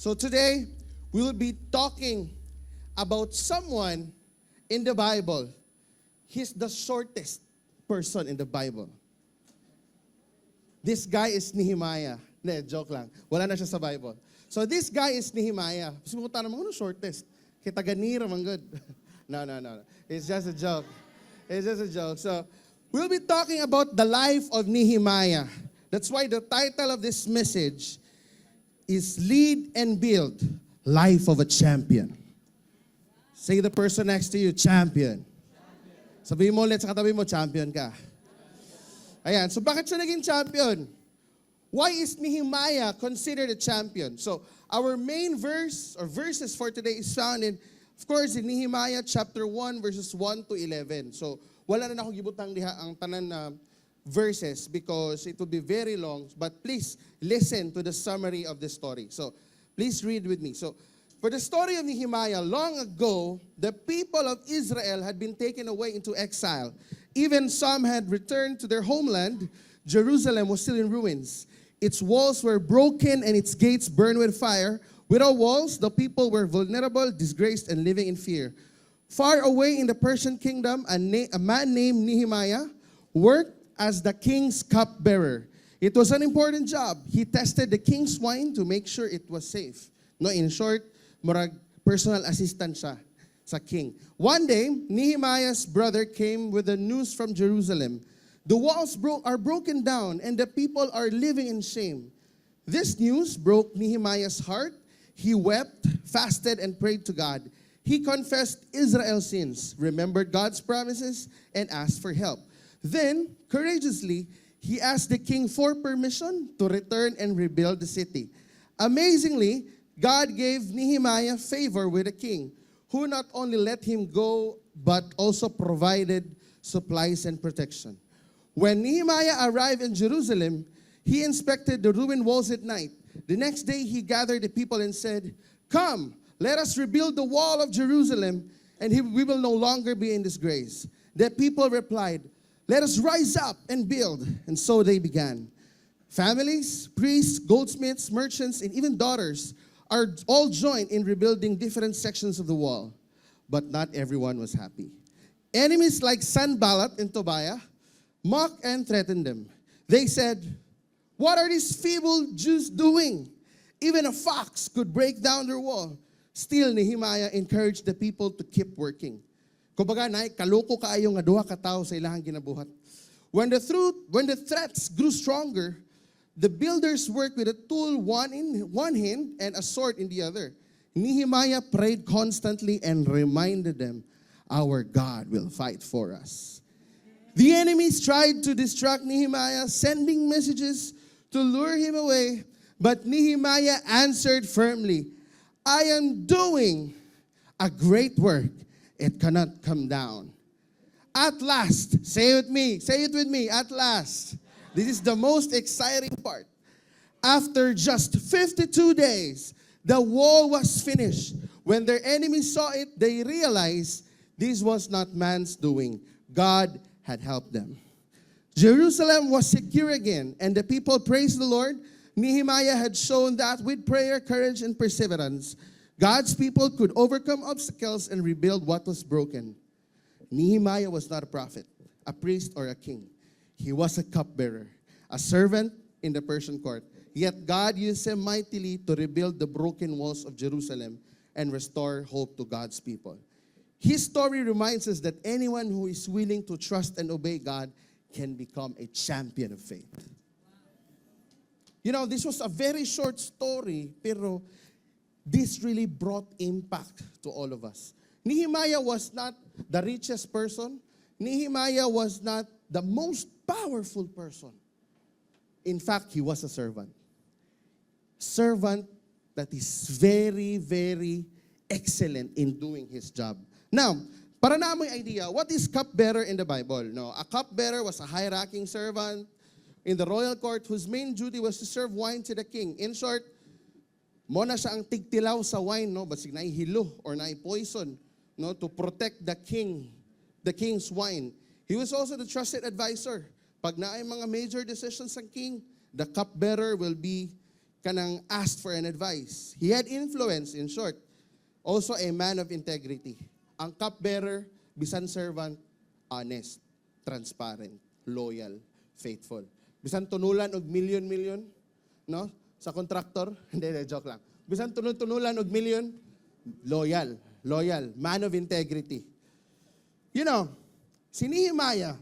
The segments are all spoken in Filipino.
So today, we will be talking about someone in the Bible. He's the shortest person in the Bible. This guy is Nehemiah. Ne, joke lang. Wala na siya sa Bible. So this guy is Nehemiah. Simutan naman, ano shortest? Kita ganira, man good. No. It's just a joke. It's just a joke. So, we'll be talking about the life of Nehemiah. That's why the title of this message is Lead and Build, Life of a Champion. Say the person next to you, champion. Sabihin mo ulit sa katabi mo, champion ka. Ayan, so bakit siya naging champion? Why is Nehemiah considered a champion? So, our main verse or verses for today is found in, of course, in Nehemiah chapter 1, verses 1 to 11. So, wala na akong gibutang diha ang tanan na verses because it will be very long. But please, listen to the summary of the story. So, please read with me. So, for the story of Nehemiah, long ago, the people of Israel had been taken away into exile. Even some had returned to their homeland. Jerusalem was still in ruins. Its walls were broken and its gates burned with fire. Without walls, the people were vulnerable, disgraced, and living in fear. Far away in the Persian kingdom, a man named Nehemiah worked as the king's cupbearer. It was an important job. He tested the king's wine to make sure it was safe. No, in short, murag personal assistant siya sa king. One day, Nehemiah's brother came with the news from Jerusalem. The walls are broken down and the people are living in shame. This news broke Nehemiah's heart. He wept, fasted, and prayed to God. He confessed Israel's sins, remembered God's promises, and asked for help. Then, courageously, he asked the king for permission to return and rebuild the city. Amazingly, God gave Nehemiah favor with the king, who not only let him go, but also provided supplies and protection. When Nehemiah arrived in Jerusalem, he inspected the ruined walls at night. The next day, he gathered the people and said, "Come, let us rebuild the wall of Jerusalem, and we will no longer be in disgrace." The people replied, "Let us rise up and build." And so they began. Families, priests, goldsmiths, merchants, and even daughters are all joined in rebuilding different sections of the wall. But not everyone was happy. Enemies like Sanballat and Tobiah mocked and threatened them. They said, "What are these feeble Jews doing? Even a fox could break down their wall." Still, Nehemiah encouraged the people to keep working. Kumbaga, kaloko kaayo nga duha ka tawo sa ilahang ginabuhat. When the threats grew stronger, the builders worked with a tool in one hand and a sword in the other. Nehemiah prayed constantly and reminded them, "Our God will fight for us." The enemies tried to distract Nehemiah, sending messages to lure him away, but Nehemiah answered firmly, "I am doing a great work. It cannot come down." At last, say it with me, at last. This is the most exciting part. After just 52 days, the wall was finished. When their enemies saw it, they realized this was not man's doing. God had helped them. Jerusalem was secure again, and the people praised the Lord. Nehemiah had shown that with prayer, courage, and perseverance, God's people could overcome obstacles and rebuild what was broken. Nehemiah was not a prophet, a priest, or a king. He was a cupbearer, a servant in the Persian court. Yet God used him mightily to rebuild the broken walls of Jerusalem and restore hope to God's people. His story reminds us that anyone who is willing to trust and obey God can become a champion of faith. You know, this was a very short story, pero this really brought impact to all of us. Nehemiah was not the richest person. Nehemiah was not the most powerful person. In fact, he was a servant. Servant that is very, very excellent in doing his job. Now, para na may idea, what is cupbearer in the Bible? No, a cupbearer was a high-ranking servant in the royal court whose main duty was to serve wine to the king. In short, mo na siya ang tigtilaw sa wine, no, basig na hilo or na poison, no, to protect the king's wine. He was also the trusted advisor. Pag na ay mga major decisions ng king, the cupbearer will be kanang asked for an advice. He had influence, in short. Also a man of integrity. Ang cupbearer, bisan servant, honest, transparent, loyal, faithful. Bisan tunulan og million, no? Sa contractor, hindi, joke lang. Bisan tunulan og million, loyal, man of integrity. You know, si Nehemiah,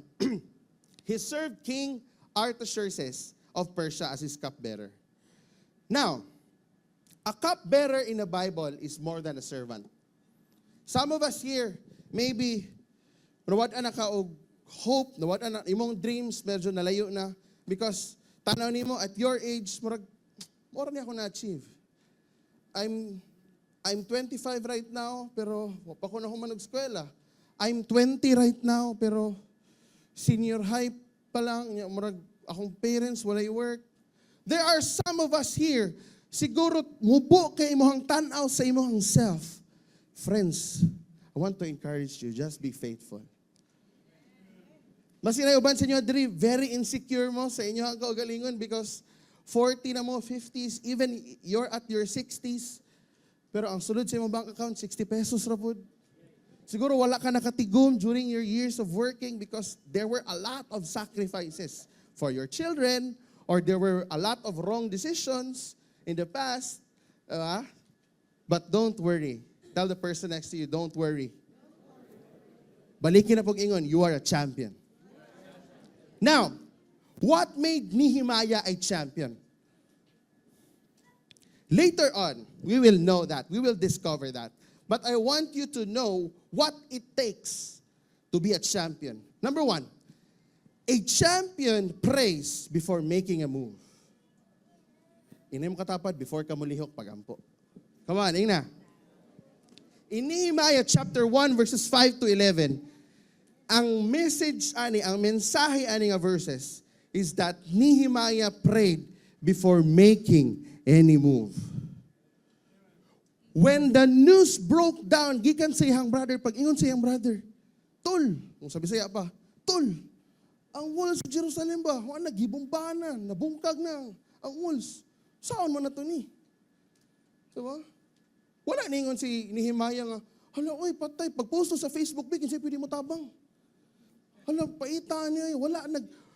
he served King Artaxerxes of Persia as his cupbearer. Now, a cupbearer in the Bible is more than a servant. Some of us here, maybe, nawad-an na ka og hope, nawad-an na, imong dreams, medyo nalayo na, because tanaw nimo at your age, mura niya ako na-achieve. I'm 25 right now, pero pa ko na human eskwela. I'm 20 right now, pero senior high pa lang, murag akong parents, walay work. There are some of us here, siguro mubo kay imong tanaw sa imong self. Friends, I want to encourage you, just be faithful. Mas inayuban sa inyo, Dri, very insecure mo sa inyo ang kaugalingon because 40 na mo, 50s, even you're at your 60s, pero ang sulod sa imong bank account, 60 pesos ra pod. Siguro wala ka nakatigom during your years of working because there were a lot of sacrifices for your children or there were a lot of wrong decisions in the past. But don't worry. Tell the person next to you, don't worry. Balikin na pag-ingon, you are a champion. Now, what made Nehemiah a champion? Later on, we will know that. We will discover that. But I want you to know what it takes to be a champion. Number one, a champion prays before making a move. Inay mo katapad before ka mulihok pagampo. Come on, ingna. In Nehemiah chapter 1 verses 5 to 11, ang message ani, ang mensahe ani nga verses is that Nehemiah prayed before making any move. When the news broke down, gikan sa iyang brother, pag-ingon sa iyang brother, Tol, kung sabi saya pa, Tol, ang walls sa Jerusalem ba? Wala, nagibumbahan na, nabungkag na ang walls. Saan man na ito ni? Diba? Wala ningon si Nehemiah nga, hala, oy, patay, pag-post sa Facebook, kasi pwede mo tabang. Hala, paita niya, wala,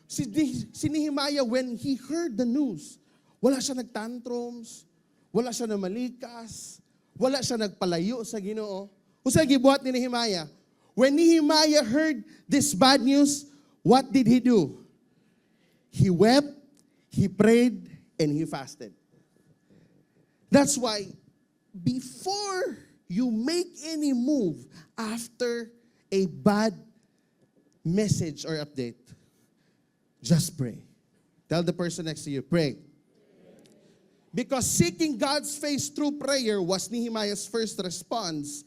si Nehemiah, when he heard the news, wala siya nagtantrums, wala siya namalikas, wala siya nagpalayo sa Ginoo. Usa gibuhat ni Nehemiah. When Nehemiah heard this bad news, what did he do? He wept, he prayed, and he fasted. That's why, before you make any move after a bad message or update, just pray. Tell the person next to you, pray. Because seeking God's face through prayer was Nehemiah's first response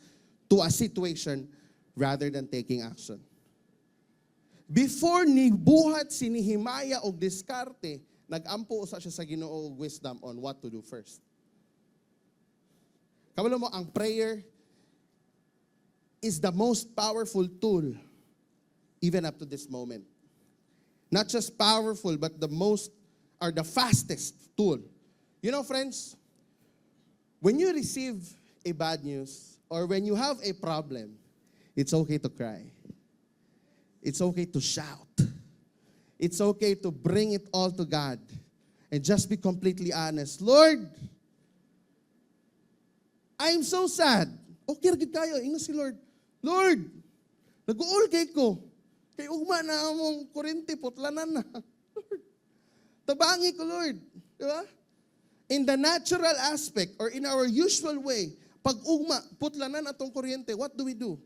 to a situation rather than taking action. Before nibuhat si Nehemiah og diskarte, nag-ampo usa siya sa Ginoo og wisdom on what to do first. Kabalo mo, ang prayer is the most powerful tool even up to this moment. Not just powerful, but the most or the fastest tool. You know, friends, when you receive a bad news or when you have a problem, it's okay to cry. It's okay to shout. It's okay to bring it all to God and just be completely honest. Lord, I'm so sad. Okay, ragid kayo. Ingo si Lord. Lord, nag-uol kay ko. Kay ugma na among kurente, putlanan na. Lord, tabangi ko, Lord. Diba? In the natural aspect or in our usual way, pag ugma, putlanan atong kuryente, what do we do?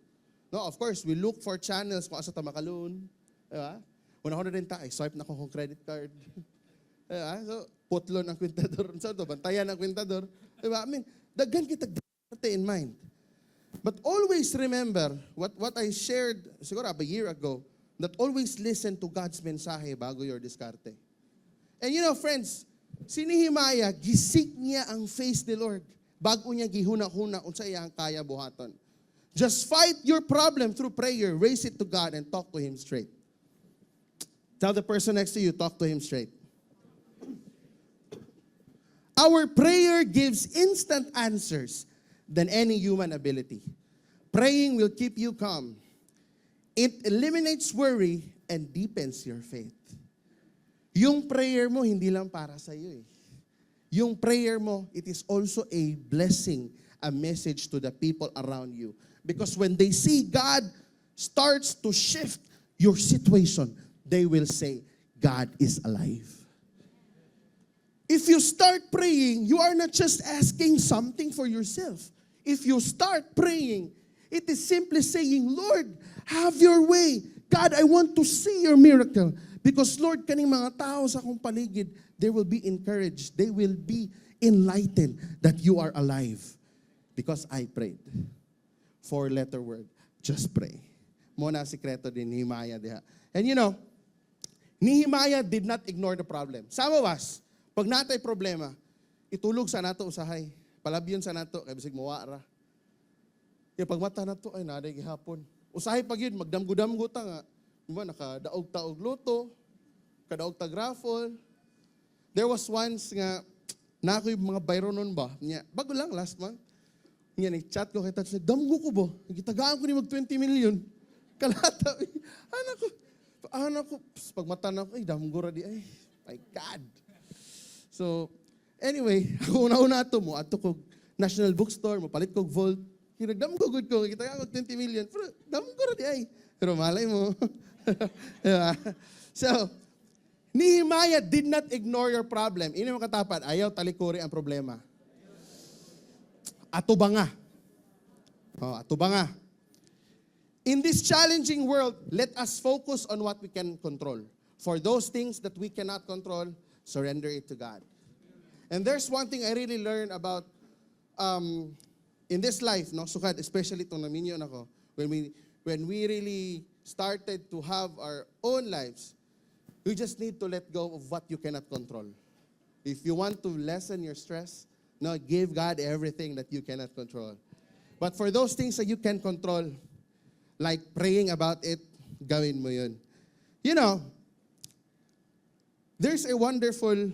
No, of course, we look for channels kung asa ta makalun. Diba? Una ko na rin ta, swipe na ko kung credit card. Diba? So, putlon ang kwintador. So, bantayan ang kwintador. Diba? I mean, daghan kita in mind. But always remember what I shared siguro a year ago, that always listen to God's mensahe bago your diskarte. And you know, friends, si Nehemiah, gisik niya ang face ni Lord bago niya gihuna-huna unsa iyang kaya buhaton. Just fight your problem through prayer, raise it to God, and talk to Him straight. Tell the person next to you, talk to Him straight. Our prayer gives instant answers than any human ability. Praying will keep you calm. It eliminates worry and deepens your faith. Yung prayer mo, hindi lang para sa iyo eh. Yung prayer mo, it is also a blessing, a message to the people around you. Because when they see God starts to shift your situation, they will say, God is alive. If you start praying, you are not just asking something for yourself. If you start praying, it is simply saying, Lord, have your way. God, I want to see your miracle. Because Lord, kaning mga tao sa akong paligid, they will be encouraged. They will be enlightened that you are alive. Because I prayed. 4-letter word, just pray. Muna sikreto din ni Nehemiah diha. And you know, Nehemiah did not ignore the problem. Some of us, pag natay problema, itulog sa nato usahay. Palabyon sa nato, kay bisig muwa ra. Kaya pag mata nato, ay naday gihapon. Usahay pag yun, magdamgo-damgo ta nga. Diba, nakadaog-taog luto, kadaog tag raffle. There was once nga, na ako yung mga bayro nun ba? Bago lang, last month. Chat ko kay Tatch, damgo ko ba? Gitagaan ko ni mag 20 million. Kalata. Anak ko, pag mata na ako, ay damgo ra di ay. My God. So, anyway, ako una-una ito mo, ato ko National Bookstore, mapalit ko Volt. Hinagdam ko good ko, kita ko 20 million. Pero dam ko rin ay. Pero malay mo. Diba? So, Nehemiah did not ignore your problem. Ini mo katapat, ayaw talikuri ang problema. Ato ba nga? Ato ba nga? In this challenging world, let us focus on what we can control. For those things that we cannot control, surrender it to God. And there's one thing I really learned about in this life, no, sukad, especially itong naminyo na ko, when we really started to have our own lives, we just need to let go of what you cannot control. If you want to lessen your stress, no, give God everything that you cannot control. But for those things that you can control, like praying about it, gawin mo yun. You know, there's a wonderful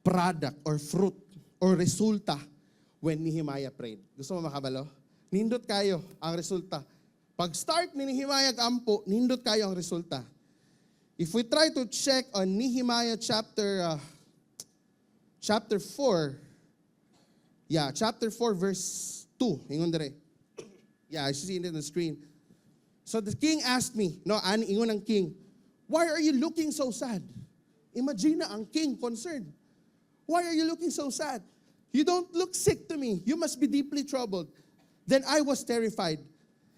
product or fruit or resulta when Nehemiah prayed. Gusto mo makabalo? Nindot kayo ang resulta. Pag start ni Nehemiah ampo, nindot kayo ang resulta. If we try to check on Nehemiah chapter 4, chapter 4 verse 2, ingon dire. I see it in the screen. So the king asked me, ingon ang king, why are you looking so sad? Imagine na ang king concerned. Why are you looking so sad? You don't look sick to me. You must be deeply troubled. Then I was terrified.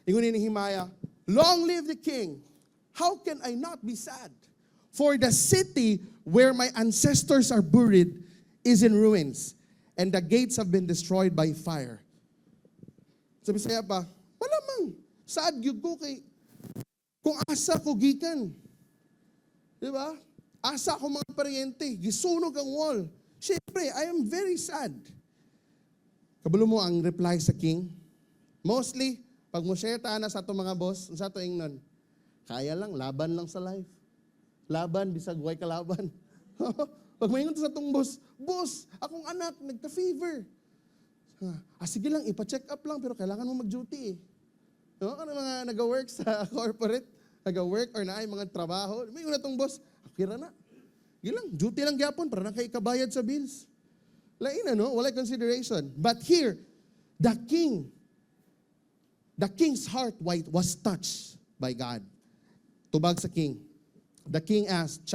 Ingon ni Nehemiah, long live the king. How can I not be sad? For the city where my ancestors are buried is in ruins, and the gates have been destroyed by fire. Sabi saya pa, wala mang, sad yun ko kay, kung asa ko gikan. Diba? Asa ko mga paryente, gisunog ang wall. Siyempre, I am very sad. Kabalo mo ang reply sa king. Mostly, pag mo share ta na sa itong mga boss, sa ito ingnon, kaya lang, laban lang sa life. Laban, bisag way kalaban. Pag maingon sa itong boss, akong anak, nagka-fever. Sige lang, ipa-check up lang, pero kailangan mo mag-duty eh. No? Ano mga nag-work sa corporate, nag-work or naay mga trabaho, may una itong boss, akira na. Gilang, duty lang gyapon para nakaikabayad sa bills. Lain no? Wala consideration. But here, the king's heart was touched by God. Tubag sa king. The king asked,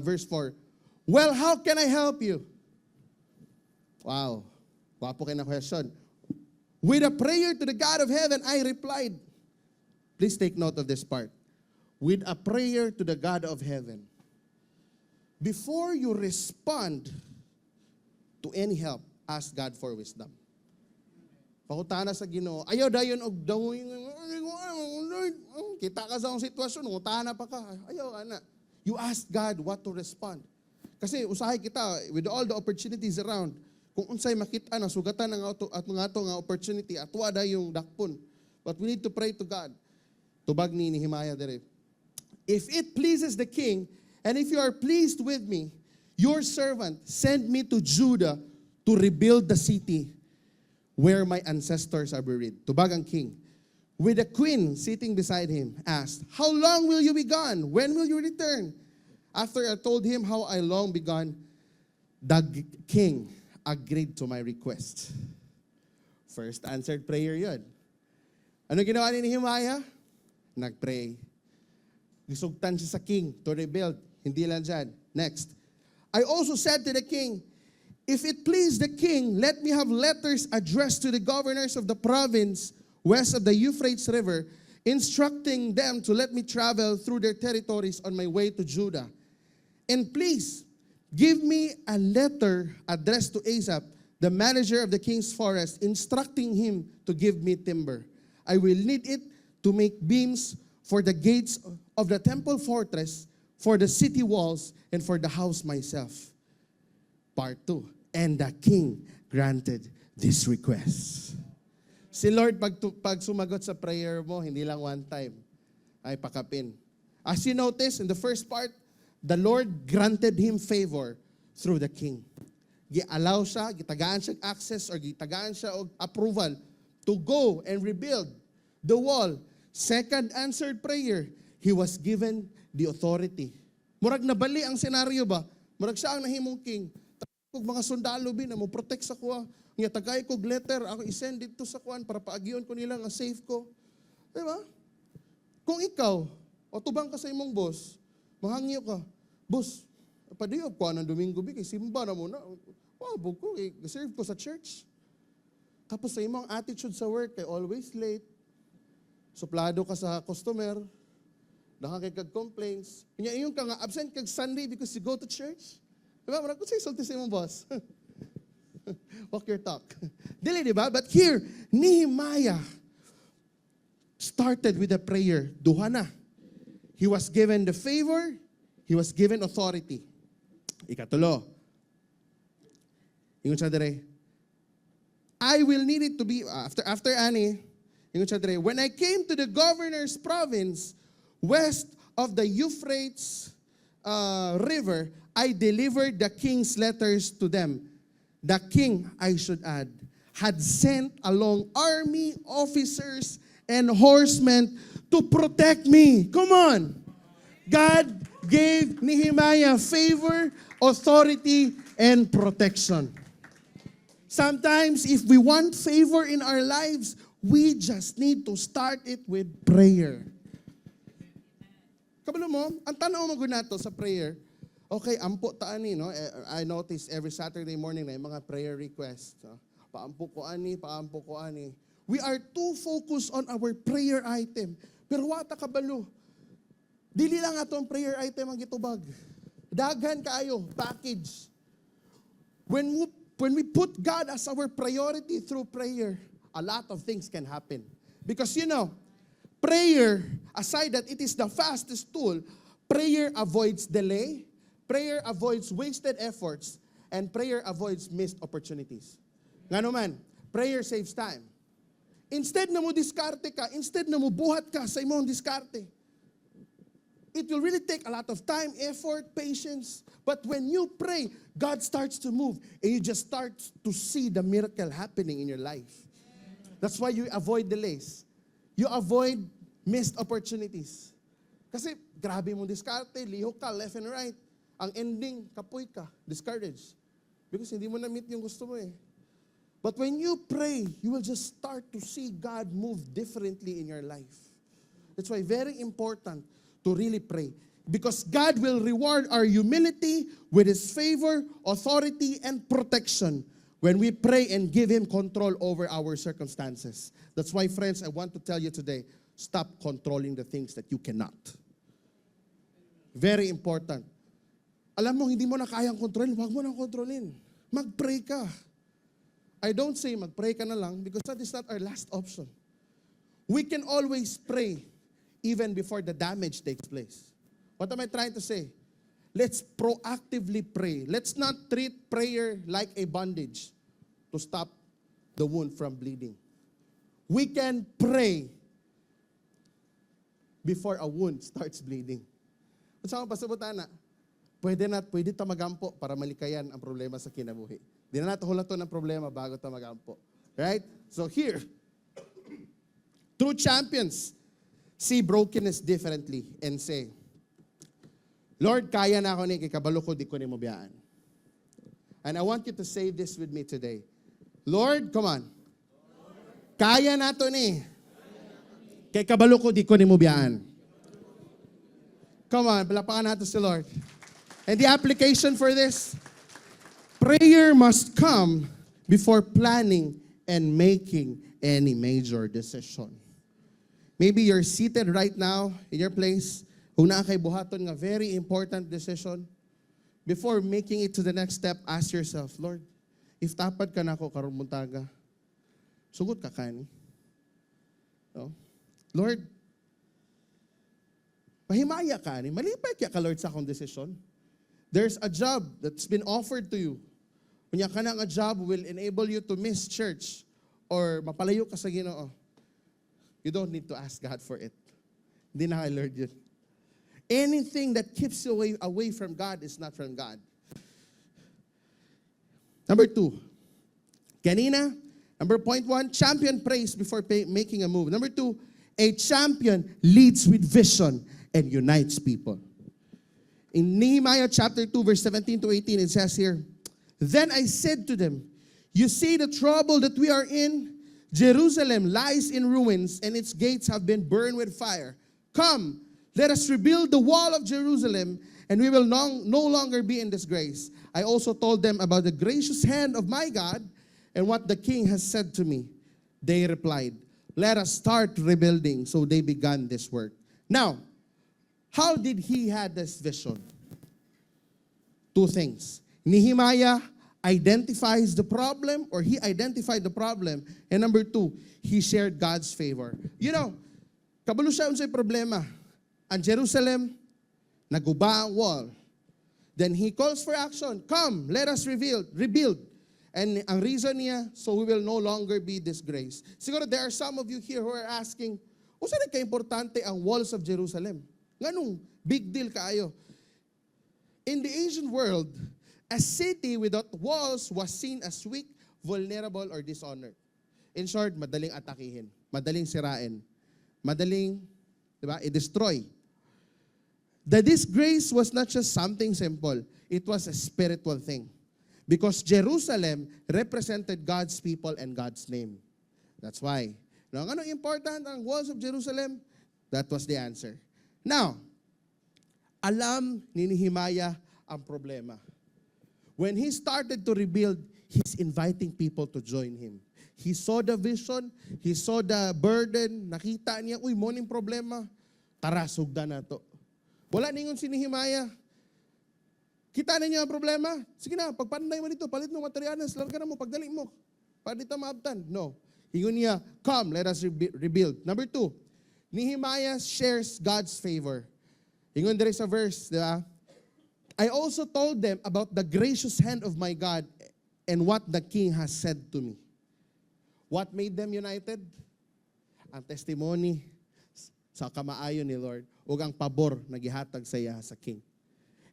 verse 4, well, how can I help you? Wow. Wapo kayo na question. With a prayer to the God of heaven, I replied. Please take note of this part. With a prayer to the God of heaven. Before you respond to any help, ask God for wisdom. Pakutana sa Ginoo, ayaw dayon og dangoy, Lord, kita ka sa akong sitwasyon, utana pa ka. Ayaw ana. You ask God what to respond. Kasi usahay kita with all the opportunities around. Kung unsay makita na sugatan ang at mga ato nga opportunity, atwa da yung dakpon. But we need to pray to God. Tubag ni Nehemiah dire. If it pleases the king, and if you are pleased with me, your servant sent me to Judah to rebuild the city where my ancestors are buried. Tubag ang king. With the queen sitting beside him, asked, how long will you be gone? When will you return? After I told him how I long be gone, the king agreed to my request. First answered prayer yun. Ano ginawa ni Nehemiah? Nagpray. Gisugtan siya sa king to rebuild. Hindi lang dyan. Next. I also said to the king, if it please the king, let me have letters addressed to the governors of the province west of the Euphrates River, instructing them to let me travel through their territories on my way to Judah. And please, give me a letter addressed to Asaph, the manager of the king's forest, instructing him to give me timber. I will need it to make beams for the gates of the temple fortress, for the city walls, and for the house myself. Part 2. And the king granted this request. Si Lord, pag sumagot sa prayer mo, hindi lang one time, ay pakapin. As you notice, in the first part, the Lord granted him favor through the king. Gi-allow siya, gitagaan siya access, or gitagaan siya og approval to go and rebuild the wall. Second answered prayer, he was given the authority. Murag nabali ang senaryo ba? Murag siya ang nahimong king. Kung mga sundalo bin, mo protect sa kuha. Nga tagay kog letter, ako isend dito sa kuan para paagyon ko nila nga safe ko. Di ba? Kung ikaw, o tubang ka sa imong boss, mahangyo ka, boss, padiyog ko ng Domingo bi, kay simba na muna. Wow, buko, serve ko sa church. Tapos sa imong attitude sa work, kay always late, suplado ka sa customer, daka kay kag complaints. Iyon ka nga, absent kag Sunday because you go to church. Diba? Marag ko say sulti sa imong boss. Walk your talk. Dili, diba? But here, Nehemiah started with a prayer. Duha na. He was given the favor. He was given authority. Ikatulo. Ingon siya dire. I will need it to be, after Ani, ingon siya dire, when I came to the governor's province, west of the Euphrates River, I delivered the king's letters to them. The king, I should add, had sent along army officers and horsemen to protect me. Come on. God gave Nehemiah favor, authority, and protection. Sometimes, if we want favor in our lives, we just need to start it with prayer. Kabalo mo, ang tanaw mo gunato sa prayer, okay, ampo taani, no? I notice every Saturday morning na yung mga prayer requests. No? Paampo ko ani. We are too focused on our prayer item. Pero wata kabalo. Dili lang atong prayer item ang gitubag. Daghan kaayo, package. When we put God as our priority through prayer, a lot of things can happen. Because prayer, aside that it is the fastest tool, prayer avoids delay, prayer avoids wasted efforts, and prayer avoids missed opportunities. Nga naman, prayer saves time. Instead na mo diskarte ka, instead na mo buhat ka sa imong diskarte, it will really take a lot of time, effort, patience. But when you pray, God starts to move, and you just start to see the miracle happening in your life. That's why you avoid delays. You avoid missed opportunities. Kasi grabe mong diskarte, lihok ka, left and right. Ang ending, kapoy ka, discouraged. Because hindi mo na-meet yung gusto mo eh. But when you pray, you will just start to see God move differently in your life. That's why very important to really pray. Because God will reward our humility with His favor, authority, and protection when we pray and give Him control over our circumstances. That's why, friends, I want to tell you today, stop controlling the things that you cannot. Very important. Alam mo, hindi mo na kayang kontrolin, huwag mo na kontrolin. Mag-pray ka. I don't say mag-pray ka na lang because that is not our last option. We can always pray even before the damage takes place. What am I trying to say? Let's proactively pray. Let's not treat prayer like a bandage to stop the wound from bleeding. We can pray before a wound starts bleeding. At sa mga pasabot na, pwede ta magampo para malikayan ang problema sa kinabuhi. Di na nato hulaton ang problema bago ta magampo. Right? So here, true champions see brokenness differently and say, Lord, kaya na ako ni, kay kabalo ko, di ko ni mo biyaan. And I want you to say this with me today. Lord, come on. Kaya na to ni. Kay kabalo ko, di ko ni mo biyaan. Come on, palapakan natin si Lord. And the application for this, prayer must come before planning and making any major decision. Maybe you're seated right now in your place, kung naa kay buhaton nga very important decision. Before making it to the next step, ask yourself, Lord, if tapad ka na ako karon muntaga, sugot ka kani? No? Lord, mahimaya ka ni, malipay kaya ka Lord sa akong decision. There's a job that's been offered to you. Kunya ka na nga job will enable you to miss church or mapalayo ka sa Ginoo. You don't need to ask God for it. Hindi na kay Lord yun. Anything that keeps you away from God is not from God. Number 2. Kanina, point 1, champion prays before making a move. Number 2, a champion leads with vision and unites people. In Nehemiah chapter 2, verse 17 to 18, it says here, Then I said to them, You see the trouble that we are in? Jerusalem lies in ruins, and its gates have been burned with fire. Come, let us rebuild the wall of Jerusalem, and we will no longer be in disgrace. I also told them about the gracious hand of my God and what the king has said to me. They replied, Let us start rebuilding. So they began this work. Now, how did he had this vision? 2 things. Nehemiah identifies the problem, or he identified the problem. And number 2, he shared God's favor. You know, kabalo siya unsay problema. Ang Jerusalem, naguba ang wall. Then he calls for action. Come, let us rebuild. And ang reason niya, so we will no longer be disgraced. Siguro there are some of you here who are asking, unsa na ka-importante ang walls of Jerusalem? Nganong big deal kaayo? In the ancient world, a city without walls was seen as weak, vulnerable, or dishonored. In short, madaling atakihin, madaling sirain, madaling, i-destroy. The disgrace was not just something simple. It was a spiritual thing. Because Jerusalem represented God's people and God's name. That's why. Now, ano important ang walls of Jerusalem? That was the answer. Now, alam ni Nehemiah ang problema. When he started to rebuild, he's inviting people to join him. He saw the vision, he saw the burden, nakita niya, uy, mo ning problema, tara, sugda na to. Wala ningon si Nehemiah. Kita na niya ang problema? Sige na, pagpanday mo dito, palit ng materialis, larga na mo, pagdali mo. Para dito maabtan. No. Ingon niya, come, let us rebuild. Number 2, Nehemiah shares God's favor. Ingon there is a verse, di ba? I also told them about the gracious hand of my God and what the king has said to me. What made them united? Ang testimony sa kamaayon ni Lord o ang pabor na gihatag sa iya sa king.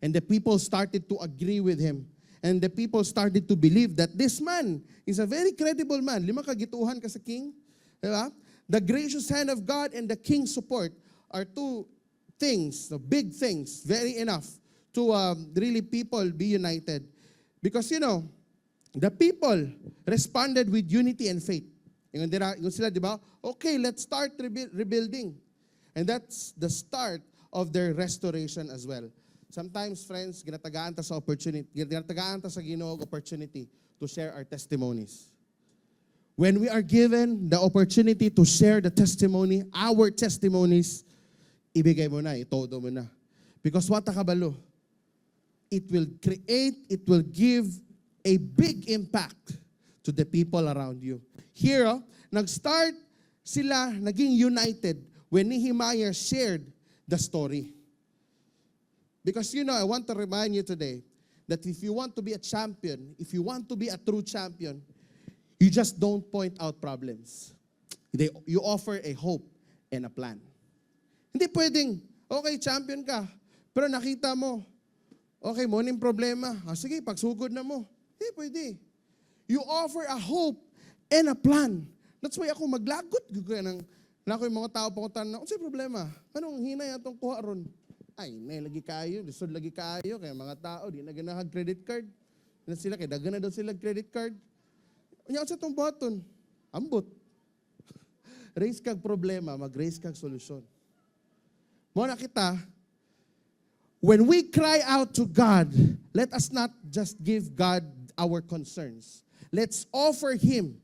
And the people started to agree with him. And the people started to believe that this man is a very credible man. 5 kagituhan ka sa king. Diba? The gracious hand of God and the king's support are 2 things, big things, very enough to really people be united. Because, the people responded with unity and faith. Yung sila, di ba? Okay, let's start rebuilding. And that's the start of their restoration as well. Sometimes, friends, ginatagaan ta sa opportunity, ginatagaan ta sa Ginoo opportunity to share our testimonies. When we are given the opportunity to share the testimony, our testimonies, ibigay mo na, itodo mo na. Because what kabalo? It will give a big impact to the people around you. Here, nag-start sila, naging united when Nehemiah shared the story. Because I want to remind you today that if you want to be a champion, if you want to be a true champion, you just don't point out problems. You offer a hope and a plan. Hindi pwedeng, okay, champion ka, pero nakita mo, Okay, mo ning problema. Sige, pagsugod na mo. Pwede. You offer a hope and a plan. That's why ako maglagot. Na ako yung mga tao pangutan na, unsay problema? Anong hinay atong kuha ron? Ay, lagi kayo. Lisod lagi kayo. Kaya mga tao, di na ganahag credit card. Na sila, kaya dagan na daw sila credit card. Unya sa itong button. Ambot. Raise kag problema, mag-raise kag solusyon. Muna kita, when we cry out to God, let us not just give God our concerns. Let's offer Him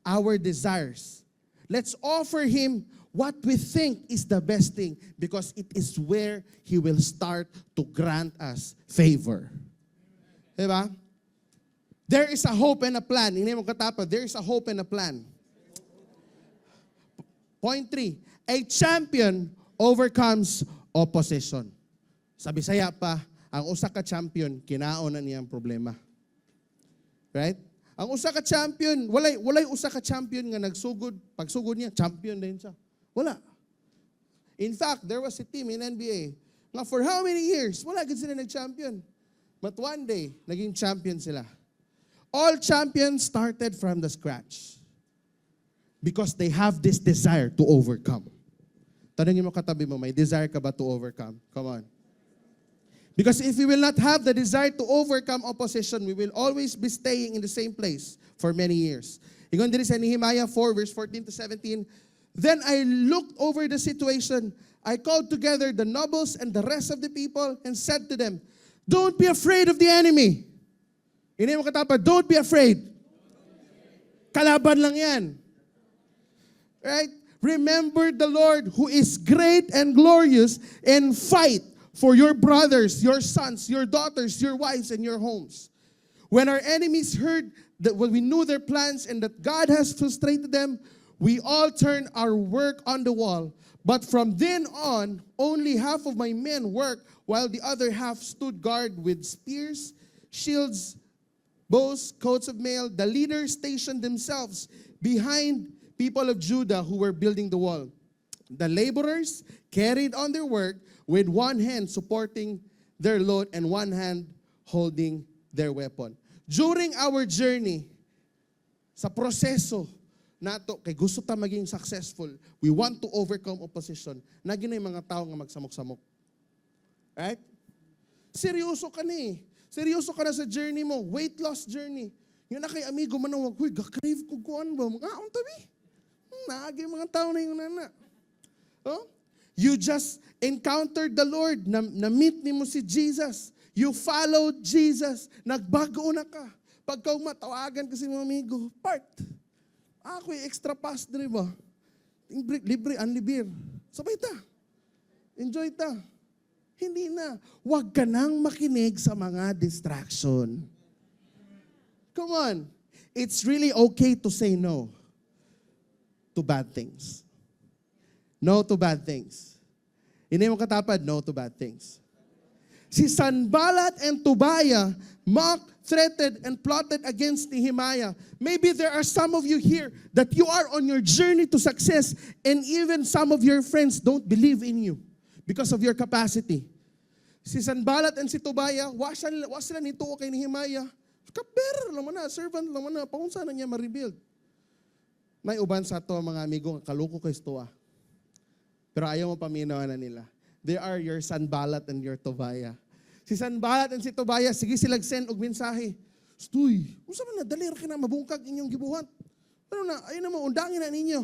our desires. Let's offer Him what we think is the best thing because it is where He will start to grant us favor. Diba? There is a hope and a plan. Hindi mo katapa, there is a hope and a plan. Point 3, a champion overcomes opposition. Sa Bisaya pa, ang usa ka champion, kinaon na niyang problema. Right? Ang usa ka champion, walay usa ka champion nga nagsugod, pagsugod niya, champion din siya. Wala. In fact, there was a team in NBA nga for how many years, wala gid sila nag-champion. But one day, naging champion sila. All champions started from the scratch because they have this desire to overcome. Tanungin mo katabi mo, may desire ka ba to overcome? Come on. Because if we will not have the desire to overcome opposition, we will always be staying in the same place for many years. Ingon diri sa Nehemiah 4 verse 14 to 17, then I looked over the situation. I called together the nobles and the rest of the people and said to them, don't be afraid of the enemy. Hindi mo katapa, don't be afraid. Kalaban lang yan. Right? Remember the Lord who is great and glorious and fight for your brothers, your sons, your daughters, your wives, and your homes. When our enemies heard that when we knew their plans and that God has frustrated them, we all turned our work on the wall. But from then on, only half of my men worked, while the other half stood guard with spears, shields, bows, coats of mail. The leaders stationed themselves behind people of Judah who were building the wall. The laborers carried on their work with one hand supporting their load and one hand holding their weapon. During our journey, sa proseso nato, kay gusto ta maging successful, we want to overcome opposition, naging na mga tao nga magsamok-samok. Right? Seryoso ka na eh. Seryoso ka na sa journey mo, weight loss journey. Yun na kay amigo manawag, huy, gakrave ko kuan ba? Mga tabi. Naagay mga tao na yung nana. Oh? You just encountered the Lord, na-meet ni mo si Jesus. You followed Jesus. Nagbago na ka. Pagka matawagan kasi mga amigo, part. Ako'y extra pass, di ba? Libre, unlibir. Sabay ta. Enjoy ta. Hindi na. Huwag ka nang makinig sa mga distraction. Come on. It's really okay to say no to bad things. No to bad things. Hindi mo katapad, no to bad things. Si Sanballat and Tobiah mocked, threatened, and plotted against Nehemiah. Maybe there are some of you here that you are on your journey to success and even some of your friends don't believe in you because of your capacity. Si Sanballat and si Tobiah, was sila nito kay Nehemiah. Kaper lang na, servant lang na, paunsa na niya ma-rebuild. May uban sa to mga amigo, kaluko kay Stoa. Pero ayaw mo paminaw na nila. They are your Sanballat and your Tobiah. Si Sanballat and si Tobiah, sige silag send og mensahe. Stoy, unsa man na dali ra kina mabungkag inyong gibuhat. Ano na, ayun na mo undangin na ninyo.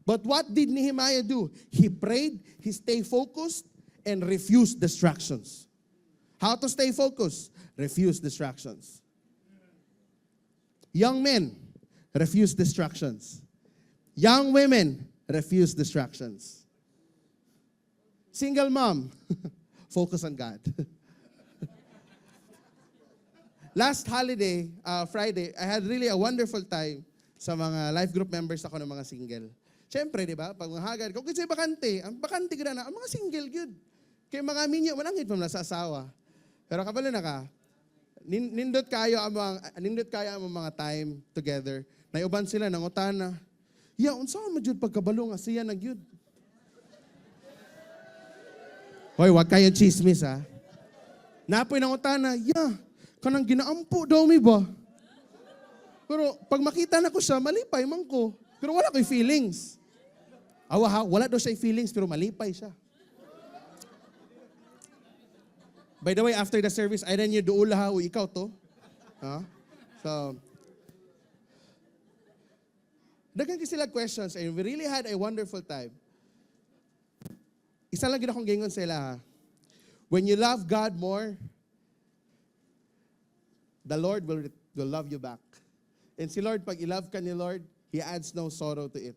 But what did Nehemiah do? He prayed, he stayed focused and refused distractions. How to stay focused? Refuse distractions. Young men, refuse distractions. Young women, refuse distractions. Single mom, focus on God. Last holiday, Friday, I had really a wonderful time sa mga life group members ako ng mga single. Siyempre, di ba, pag mga hagad, kung kasi bakante, ang bakante ka na, ang mga single, good. Kaya mga minyo, manangit pa sa asawa. Pero kapalo na ka, nindot kayo ang mga time together. Naiuban sila, nangutan na, unsa mo jud pagkabalo nga siya nagyud. Hoy, wag kayong chismis ha. Napoy ng utana, kanang ginaampo daw mi ba? Pero pag makita na ko siya, malipay man ko. Pero wala ko'y feelings. Wala daw siya feelings, pero malipay siya. By the way, after the service, ay rin niyo doon lahat, ikaw to. So, dagan kasi sila questions, and we really had a wonderful time. Isa lang gina kong gingon sila, when you love God more, the Lord will love you back. And si Lord, pag i-love ka ni Lord, He adds no sorrow to it.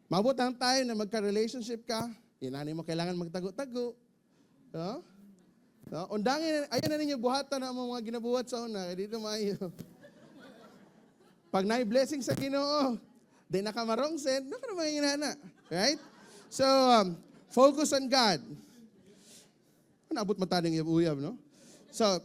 Mabutang tayo na magka-relationship ka, inani mo kailangan magtago-tago. Undangin, ayan na ninyo buhatan na mga ginabuhat sa una, dito maayo. Pag na-blessing sa Ginoo, di nakamarong sen, naka na mga ginana. Right? So, focus on God. Naabot mata ng uyab, no? So,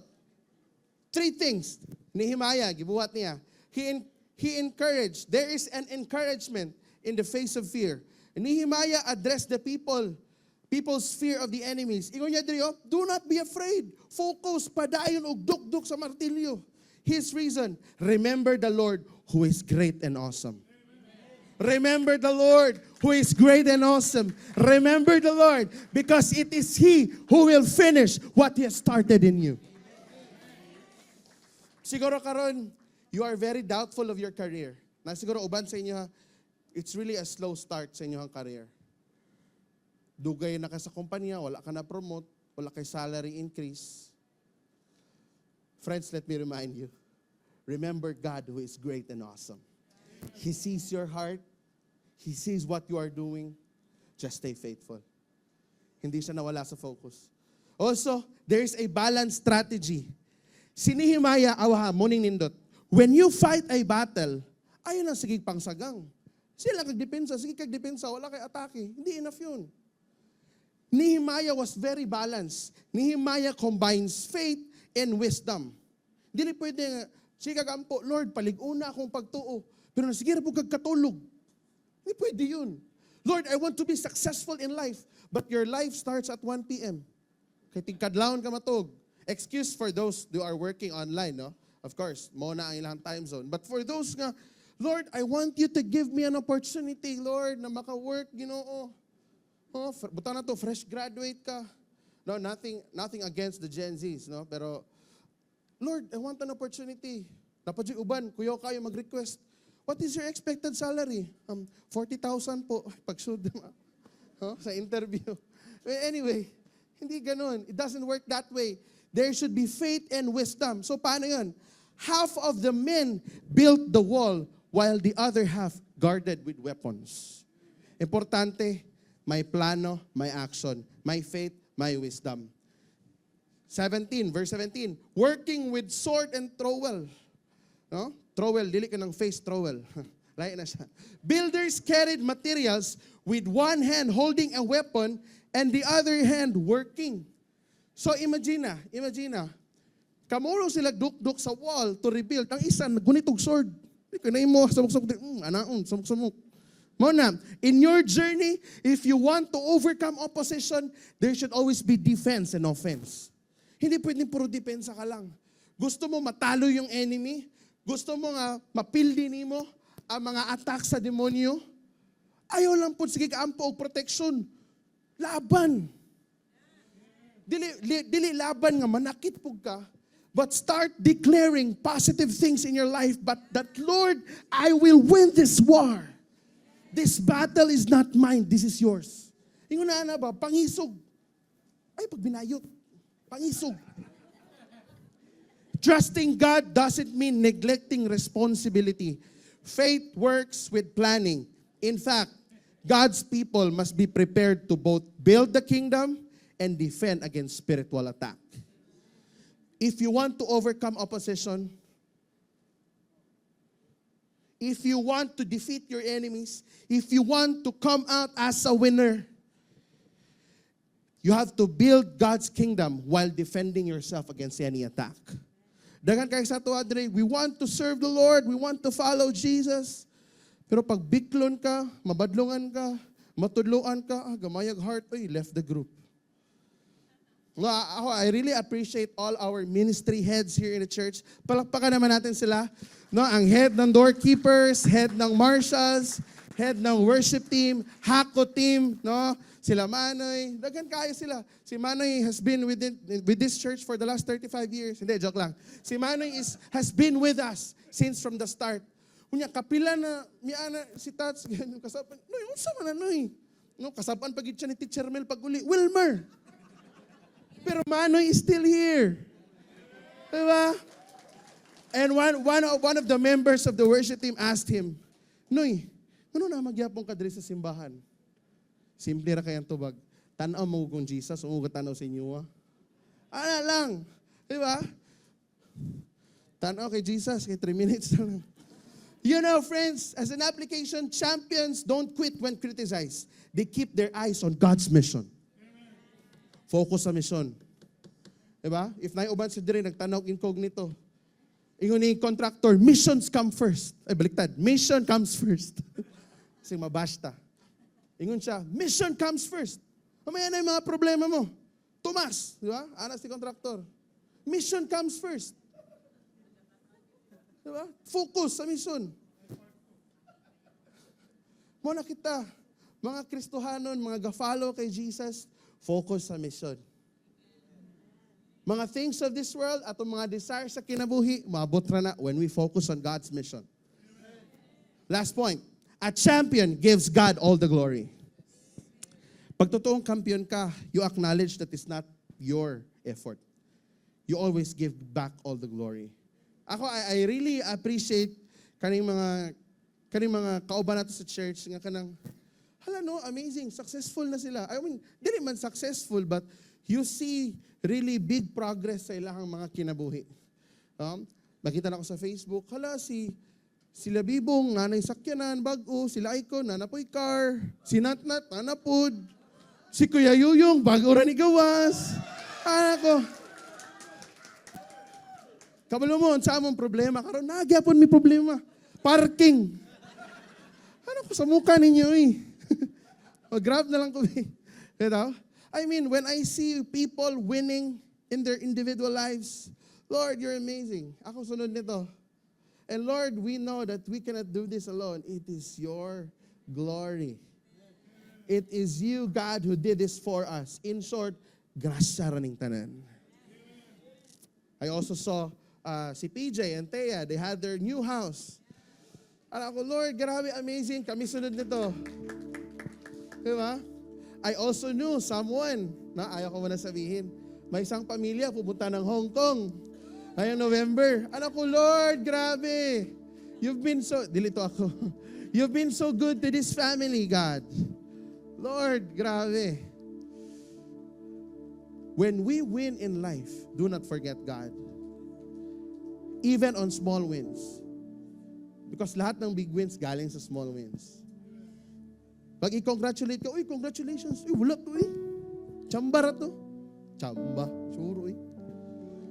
3 things. Nehemiah, gibuhat niya. He encouraged. There is an encouragement in the face of fear. Nehemiah addressed the people's fear of the enemies. Ingon niya diri, do not be afraid. Focus, padayon og duk-duk sa martilyo. His reason, remember the Lord who is great and awesome. Remember the Lord who is great and awesome. Remember the Lord because it is He who will finish what He has started in you. Siguro karon, you are very doubtful of your career. Na siguro uban sa inyo, it's really a slow start sa inyong career. Dugay na ka sa kumpanya, wala ka na promote, wala kay salary increase. Friends, let me remind you, remember God who is great and awesome. He sees your heart. He sees what you are doing. Just stay faithful. Hindi siya nawala sa focus. Also, there is a balanced strategy. Si Nehemiah, morning nindot, when you fight a battle, ayun ang sige pangsagang. Sila kagdepensa, sige kagdepensa, wala kay atake. Hindi enough yun. Nehemiah was very balanced. Nehemiah combines faith and wisdom. Hindi pwede nga, sige kagampo, Lord, palig-una akong pagtuo. Pero sige po kagkatulog. Hindi pwede yun. Lord, I want to be successful in life. But your life starts at 1 p.m. Kaya tingkadlaon ka matog. Excuse for those who are working online, no? Of course, mo na ang ilang time zone. But for those nga, Lord, I want you to give me an opportunity, Lord, na maka-work, Ginoo. Buta na to, fresh graduate ka. No, nothing against the Gen Zs, no? Pero, Lord, I want an opportunity. Dapat yung uban, kuya kayo mag-request. What is your expected salary? 40,000 po. Pag-shoot sa interview. Anyway, hindi ganun. It doesn't work that way. There should be faith and wisdom. So paano yun? Half of the men built the wall while the other half guarded with weapons. Importante, may plano, may action. May faith, may wisdom. 17, verse 17. Working with sword and trowel. No? Trowel, dili ka ng face trowel. Lain na siya. Builders carried materials with one hand holding a weapon and the other hand working. So imagine na, kamuro sila duk-duk sa wall to rebuild. Ang isa, gunitog sword. Kanay mo, samuk-samuk, anaon, samuk-samuk. Mona, in your journey, if you want to overcome opposition, there should always be defense and offense. Hindi pwedeng puro depensa ka lang. Gusto mo matalo yung enemy? Gusto mo nga mapildi nimo ang mga attack sa demonyo? Ayaw lang po, sige kaampo og protection. Laban. Dili laban nga manakit po ka, but start declaring positive things in your life, but that, Lord, I will win this war. This battle is not mine, this is yours. Ingon na ba, pangisog. Ay, pag binayot, pangisog. Trusting God doesn't mean neglecting responsibility. Faith works with planning. In fact, God's people must be prepared to both build the kingdom and defend against spiritual attack. If you want to overcome opposition, if you want to defeat your enemies, if you want to come out as a winner, you have to build God's kingdom while defending yourself against any attack. Dagan kayo sa tuwa, Dre, we want to serve the Lord, we want to follow Jesus. Pero pag biklon ka, mabadlungan ka, matudloan ka, gamayag heart, left the group. I really appreciate all our ministry heads here in the church. Palakpakan naman natin sila. No, ang head ng doorkeepers, head ng marshals, head ng worship team, Hako team, no? Sila Manoy, daghan kayo sila. Si Manoy has been with this church for the last 35 years. Hindi, joke lang. Si Manoy has been with us since from the start. Unya, kapila na, miana, si Tats, kasapan, Noy, unsa man na, Noy? No, kasapan pagit siya ni Teacher Mel pag-uli, Wilmer. Pero Manoy is still here. Diba? And one of the members of the worship team asked him, Noy, ano na magyapong ka diri sa simbahan? Simple ra kayang tubag. Tanaw mo kung Jesus, umugot tanaw sa inyo. Ano lang. Diba? Tanaw kay Jesus, kay 3 minutes lang. You know, friends, as an application, champions don't quit when criticized. They keep their eyes on God's mission. Focus sa mission. Diba? If naiuban sa diri, nagtanaw incognito. Ingon ni contractor, missions come first. Ay, baliktad. Mission comes first. Kasi mabasta. Ingon siya, mission comes first. Mamaya na yung mga problema mo. Tomas, di ba? Anas si contractor. Mission comes first. Di ba? Focus sa mission. Muna kita, mga Kristohanon, mga ga-follow kay Jesus, focus sa mission. Mga things of this world at mga desires sa kinabuhi, maabot na when we focus on God's mission. Last point. A champion gives God all the glory. Pag totoong kampiyon ka, you acknowledge that it's not your effort. You always give back all the glory. Ako, I really appreciate kaning mga kauban nato sa church nga kanang hala no, amazing, successful na sila. I mean, dili man successful but you see really big progress sa ilahang mga kinabuhi. Makita na ko sa Facebook, hala sila Bibong, nanay sakyanan, bago, sila Icon, nanapoy car, si Natnat, nanapod, si Kuya Yuyong, bago rin igawas. Ako. Kabalo mo, sa among problema, karon nagyapon may problema. Parking. Ano ko sa mukha ninyo eh. Grab na lang ko eh. You know? I mean, when I see people winning in their individual lives, Lord, you're amazing. Ako sunod nito. And Lord, we know that we cannot do this alone. It is your glory. It is you, God, who did this for us. In short, grasya raning tanan. I also saw si PJ and Thea. They had their new house. Alam ko, Lord, grabe, amazing. Kami sunod nito. Diba? I also knew someone, na ayaw ko muna sabihin, may isang pamilya pupunta ng Hong Kong. Ngayong November. Anak ko, Lord, grabe. You've been so, dilito ako. You've been so good to this family, God. Lord, grabe. When we win in life, do not forget God. Even on small wins. Because lahat ng big wins galing sa small wins. Pag i-congratulate ka, uy, congratulations. Uy, wala to eh. Chamba ra to. Chamba. Suro eh.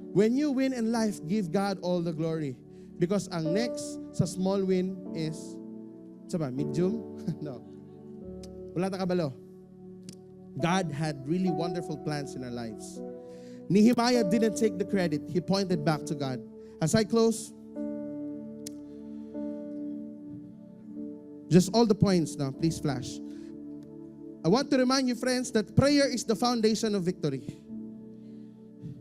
When you win in life, give God all the glory. Because ang next sa small win is, saba, medium? No. Wala ta kabalo. God had really wonderful plans in our lives. Nehemiah didn't take the credit. He pointed back to God. As I close, just all the points now, please flash. I want to remind you, friends, that prayer is the foundation of victory.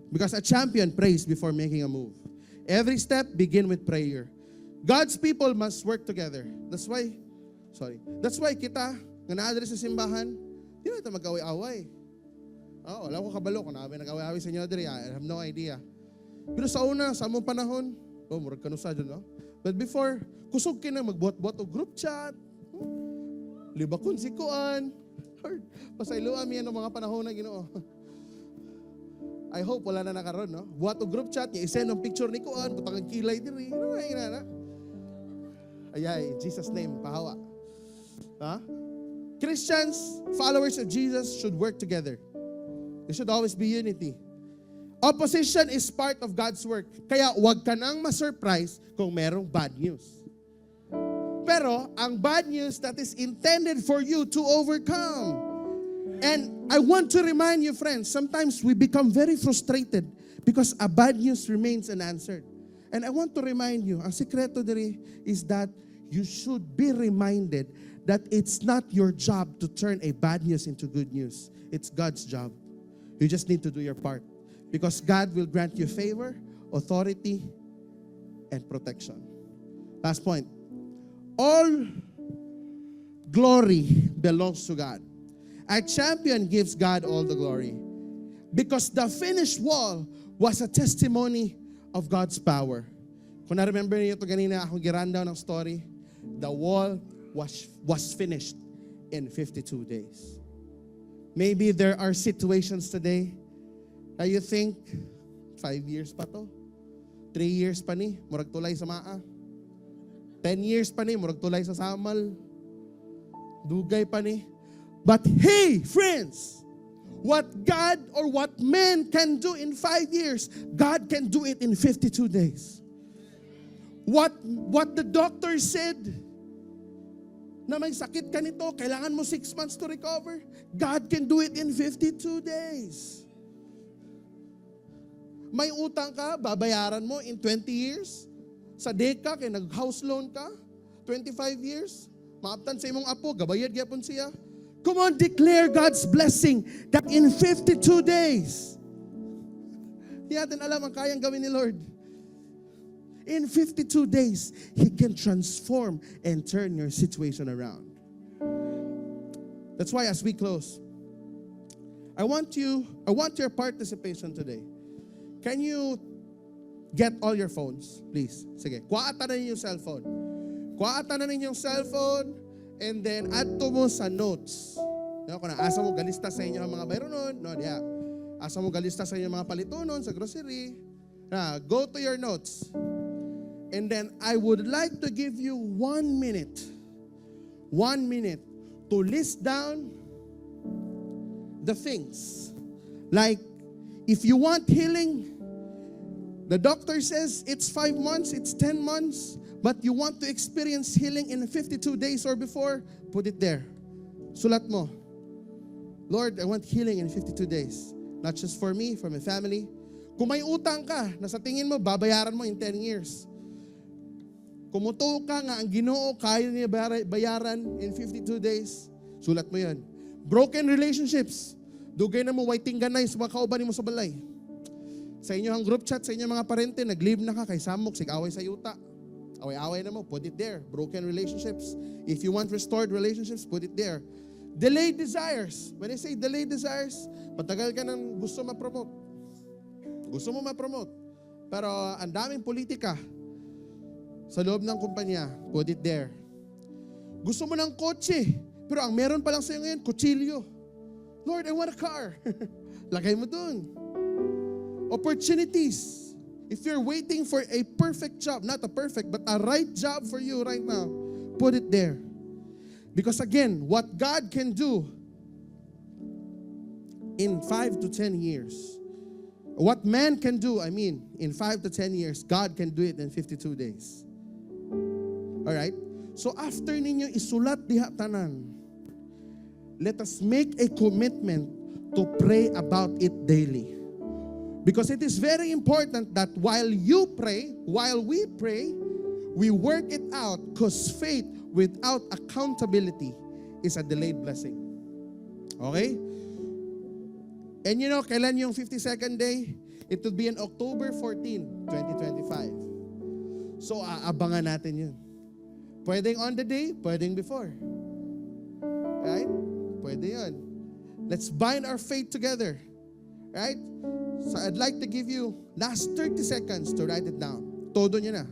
Because a champion prays before making a move. Every step begin with prayer. God's people must work together. That's why kita, nga na-address sa simbahan, di na ito mag-away-away. Wala ko kabalo kung nag-away-away sa inyo, I have no idea. Pero sa una, sa among panahon, murag kanusa dyan, no? But before, kusog ka na magbuhat-buhat o group chat, libakon si Kuan, pasayloan miyan ng mga panahon na Ginoo. I hope wala na nakaroon, no? Buhat o group chat, i-send ng picture ni Kuan, butang ang kilay diri. Ano na yun, na? Ayay, in Jesus' name, pahawa. Christians, followers of Jesus should work together. There should always be unity. Opposition is part of God's work. Kaya wag ka nang ma-surprise kung merong bad news. Pero, ang bad news that is intended for you to overcome. And I want to remind you, friends, sometimes we become very frustrated because a bad news remains unanswered. And I want to remind you, ang sikreto diri is that you should be reminded that it's not your job to turn a bad news into good news. It's God's job. You just need to do your part. Because God will grant you favor, authority, and protection. Last point. All glory belongs to God. A champion gives God all the glory. Because the finished wall was a testimony of God's power. Kung na-remember niyo ito ganina, akong girandaw ng story, the wall was finished in 52 days. Maybe there are situations today that you think, 5 years pa to, 3 years pa ni, murag tulay sa maa, 10 years pa ni, murag tulay sa samal, dugay pa ni. But hey, friends, what God or what man can do in 5 years, God can do it in 52 days. What the doctor said, na may sakit ka nito, kailangan mo 6 months to recover, God can do it in 52 days. May utang ka, babayaran mo in 20 years. Sa deka, kaya nag-house loan ka, 25 years, maaptan sa imong apo, gabayad gyapon siya. Come on, declare God's blessing that in 52 days, hindi natin alam ang kayang gawin ni Lord. In 52 days, He can transform and turn your situation around. That's why as we close, I want your participation today. Can you get all your phones, please? Sige, kuhaatan na ninyo yung cellphone. Kuhaatan na ninyo yung cellphone, and then add to mo sa notes. Kung asa mo galista sa inyo ang mga bayro nun, no, diya. Asa mo galista sa inyo mga palitunon sa grocery. Go to your notes. And then I would like to give you 1 minute. 1 minute to list down the things. Like, if you want healing, the doctor says it's 5 months, it's 10 months, but you want to experience healing in 52 days or before, put it there. Sulat mo. Lord, I want healing in 52 days. Not just for me, for my family. Kung may utang ka, na sa tingin mo, babayaran mo in 10 years. Kumutuo ka nga, ang Ginoo, kaya niya bayaran in 52 days, sulat mo yan. Broken relationships. Dugay na mo, waiting ganay sa mga kauban mo sa balay. Sa inyong group chat, sa inyong mga parente, nag-leave na ka, kay samok, sig-away sa yuta. Away-away na mo, put it there. Broken relationships. If you want restored relationships, put it there. Delayed desires. When I say delayed desires, patagal ka nang gusto ma-promote. Gusto mo ma-promote. Pero ang daming politika sa loob ng kumpanya, put it there. Gusto mo ng kotse, pero ang meron pa lang sa'yo ngayon, kutsilyo. Lord, I want a car. Lagay mo dun. Opportunities. If you're waiting for a perfect job, not a perfect, but a right job for you right now, put it there. Because again, what God can do in 5 to 10 years, what man can do, in 5 to 10 years, God can do it in 52 days. Alright? So after ninyo isulat diha tanan, let us make a commitment to pray about it daily. Because it is very important that while we pray, we work it out, because faith without accountability is a delayed blessing. Okay? And you know, kailan yung 52nd day? It will be on October 14, 2025. So, aabangan natin yun. Pwedeng on the day, pwedeng before. Right? Pwede yun. Let's bind our faith together. Right? So, I'd like to give you last 30 seconds to write it down. Todo nyo na.